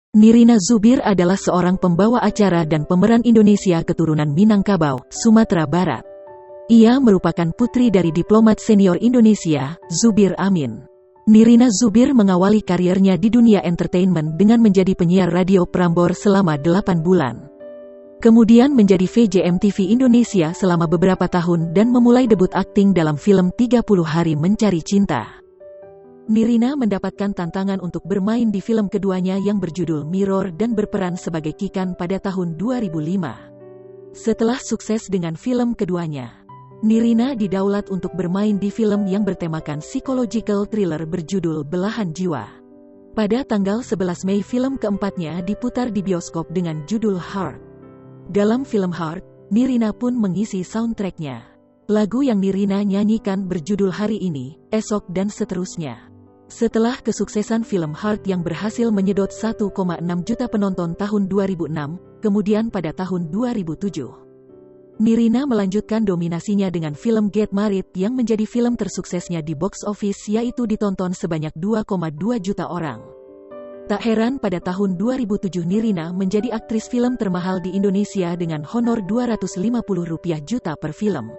Nirina Zubir adalah seorang pembawa acara dan pemeran Indonesia keturunan Minangkabau, Sumatera Barat. Ia merupakan putri dari diplomat senior Indonesia, Zubir Amin. Nirina Zubir mengawali karirnya di dunia entertainment dengan menjadi penyiar radio Prambors selama 8 bulan. Kemudian menjadi VJ MTV Indonesia selama beberapa tahun dan memulai debut akting dalam film 30 Hari Mencari Cinta. Nirina mendapatkan tantangan untuk bermain di film keduanya yang berjudul Mirror dan berperan sebagai Kikan pada tahun 2005. Setelah sukses dengan film keduanya, Nirina didaulat untuk bermain di film yang bertemakan psychological thriller berjudul Belahan Jiwa. Pada tanggal 11 Mei film keempatnya diputar di bioskop dengan judul Heart. Dalam film Heart, Nirina pun mengisi soundtracknya. Lagu yang Nirina nyanyikan berjudul Hari Ini, Esok dan seterusnya. Setelah kesuksesan film Heart yang berhasil menyedot 1,6 juta penonton tahun 2006, kemudian pada tahun 2007, Nirina melanjutkan dominasinya dengan film Get Married yang menjadi film tersuksesnya di box office yaitu ditonton sebanyak 2,2 juta orang. Tak heran pada tahun 2007 Nirina menjadi aktris film termahal di Indonesia dengan honor Rp250 juta per film.